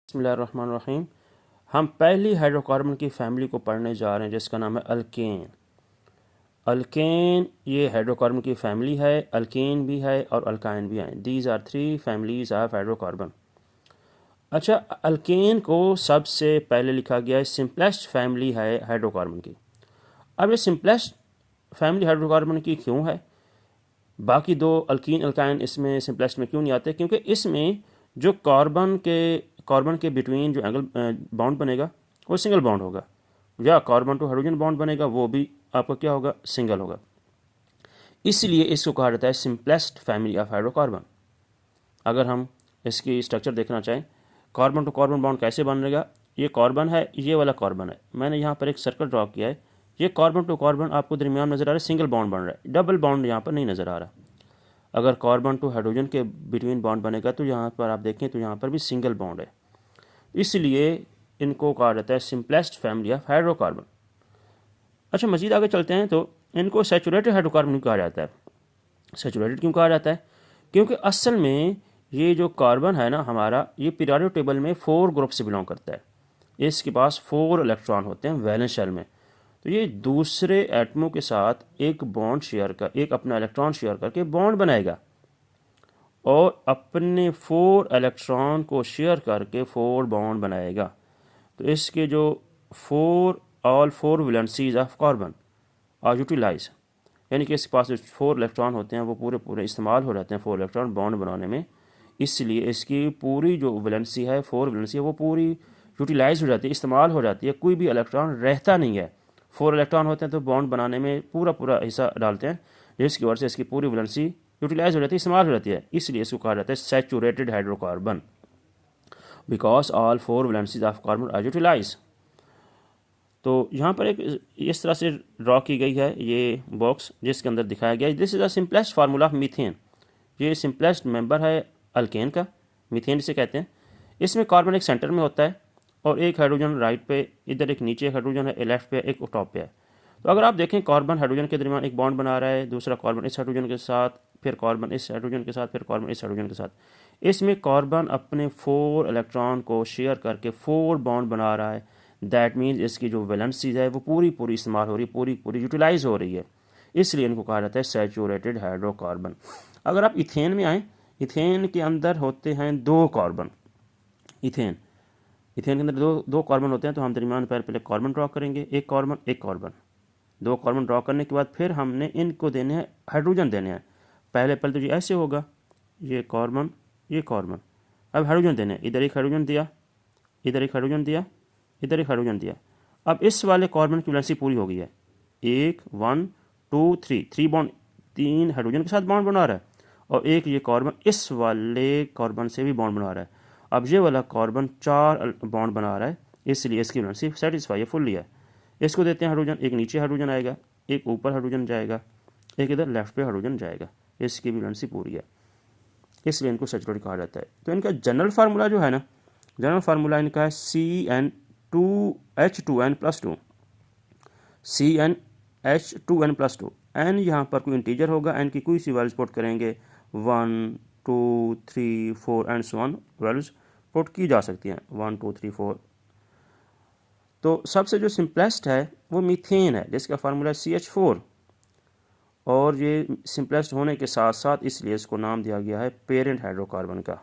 बिस्मिल्लाहिर्रहमानिर्रहीम। हम पहली हाइड्रोकार्बन की फैमिली को पढ़ने जा रहे हैं जिसका नाम है अल्केन। अल्केन ये हाइड्रोकार्बन की फैमिली है, अल्केन भी है और अल्काइन भी है। These are three families of hydrocarbon. अच्छा, अल्केन को सबसे पहले लिखा गया है, सिंपलेस्ट फैमिली है हाइड्रोकार्बन की। अब ये सिंपलेस्ट फैमिली हाइड्रोकार्बन की क्यों है? बाकी दो अल्कीन अल्काइन इसमें सिंपलेस्ट में क्यों नहीं आते? क्योंकि इसमें जो कार्बन के बिटवीन जो एंगल बॉन्ड बनेगा वो सिंगल बॉन्ड होगा, या कार्बन टू हाइड्रोजन बॉन्ड बनेगा वो भी आपका क्या होगा, सिंगल होगा। इसलिए इसको कहा जाता है सिंपलेस्ट फैमिली ऑफ हाइड्रोकार्बन। अगर हम इसकी स्ट्रक्चर देखना चाहें, कार्बन टू कार्बन बॉन्ड कैसे बनेगा? ये कार्बन है, ये वाला कार्बन है, मैंने यहाँ पर एक सर्कल ड्रॉ किया है। ये कार्बन टू कार्बन आपको दरमियान नज़र आ रहा है, सिंगल बॉन्ड बन रहा है, डबल बॉन्ड यहाँ पर नहीं नज़र आ रहा। अगर कार्बन टू हाइड्रोजन के बिटवीन बॉन्ड बनेगा तो यहाँ पर आप देखें तो यहाँ पर भी सिंगल बॉन्ड है। इसलिए इनको कहा जाता है सिंपलेस्ट फैमिली ऑफ हाइड्रोकार्बन। अच्छा, मज़ीद आगे चलते हैं तो इनको सैचुरेटेड हाइड्रोकार्बन क्यों कहा जाता है? सैचुरेटेड क्यों कहा जाता है? क्योंकि असल में ये जो कार्बन है ना हमारा, ये पीरियोडिक टेबल में 4 ग्रुप से बिलोंग करता है। इसके पास 4 इलेक्ट्रॉन होते हैं वैलेंस शेल में। तो ये दूसरे एटमों के साथ एक बॉन्ड शेयर कर, एक अपना इलेक्ट्रॉन शेयर करके बॉन्ड बनाएगा और अपने 4 इलेक्ट्रॉन को शेयर करके 4 बॉन्ड बनाएगा। तो इसके जो all four valencies of carbon are utilise, यानी कि इसके पास जो 4 इलेक्ट्रॉन होते हैं वो पूरे इस्तेमाल हो जाते हैं 4 इलेक्ट्रॉन बॉन्ड बनाने में। इसलिए इसकी पूरी जो वैलेंसी है, 4 वैलेंसी है, वो पूरी यूटिलाइज हो जाती है, इस्तेमाल हो जाती है, कोई भी इलेक्ट्रॉन रहता नहीं है। 4 इलेक्ट्रॉन होते हैं तो बॉन्ड बनाने में पूरा हिस्सा डालते हैं, जिसकी वजह से इसकी पूरी वैलेंसी यूटिलाइज हो जाती है, इस्तेमाल हो जाती है। इसलिए इसको कहा जाता है saturated hydrocarbon, because all 4 valencies of carbon are utilise. तो यहाँ पर एक इस तरह से ड्रॉ की गई है ये बॉक्स, जिसके अंदर दिखाया गया है this is the simplest formula of methane. ये सिंपलेस्ट मेंबर है अल्केन का, मीथेन जिसे कहते हैं। इसमें कार्बन एक सेंटर में होता है और एक हाइड्रोजन राइट पे, इधर एक नीचे हाइड्रोजन है, लेफ्ट पे एक टॉप पे है। तो अगर आप देखें कार्बन हाइड्रोजन के दरमियान एक बॉन्ड बना रहा है, दूसरा कार्बन इस हाइड्रोजन के साथ, फिर कार्बन इस हाइड्रोजन के साथ, फिर कार्बन इस हाइड्रोजन के साथ। इसमें कार्बन अपने 4 इलेक्ट्रॉन को शेयर करके 4 बॉन्ड बना रहा है। दैट मीन्स इसकी जो वैलेंसीज है वो पूरी इस्तेमाल हो रही है, पूरी यूटिलाइज हो रही है। इसलिए इनको कहा जाता है सैचुरेटेड हाइड्रोकार्बन। अगर आप इथेन में आएँ, इथेन के अंदर होते हैं 2 कार्बन। इथेन के अंदर दो कार्बन होते हैं। तो हम दरमियान पर पहले कार्बन ड्रॉ करेंगे, एक कार्बन। 2 कार्बन ड्रॉ करने के बाद फिर हमने इनको देने हैं हाइड्रोजन देने हैं। पहले तो ये ऐसे होगा, ये कार्बन ये कार्बन। अब हाइड्रोजन देने हैं, इधर एक हाइड्रोजन दिया, इधर एक हाइड्रोजन दिया, इधर एक हाइड्रोजन दिया। अब इस वाले कार्बन की वैलेंसी पूरी हो गई है, 1 1 2 3 बॉन्ड, 3 हाइड्रोजन के साथ बॉन्ड बना रहा है और एक ये कार्बन इस वाले कार्बन से भी बॉन्ड बना रहा है। अब ये वाला कार्बन 4 बॉन्ड बना रहा है, इसलिए इसकी वैलेंसी सेटिस्फाई है, फुल्ली है। इसको देते हैं हाइड्रोजन, एक नीचे हाइड्रोजन आएगा, एक ऊपर हाइड्रोजन जाएगा, एक इधर लेफ्ट पे हाइड्रोजन जाएगा, इसकी भी वैलेंसी पूरी है, इसलिए इनको सैचुरेटेड कहा जाता है। तो इनका जनरल फार्मूला जो है ना, जनरल फार्मूला इनका है CN2H2N+2, CnH2n+2। एन यहाँ पर कोई इंटीजर होगा, एन की कोई सी वैल्यूज पुट करेंगे, 1 2 3 4 and so on, values put की जा सकती हैं 1 2 3 4। तो सबसे जो सिंपलेस्ट है वो मीथेन है, जिसका फार्मूला CH4, और ये सिंपलेस्ट होने के साथ साथ इसलिए इसको नाम दिया गया है पेरेंट हाइड्रोकार्बन का।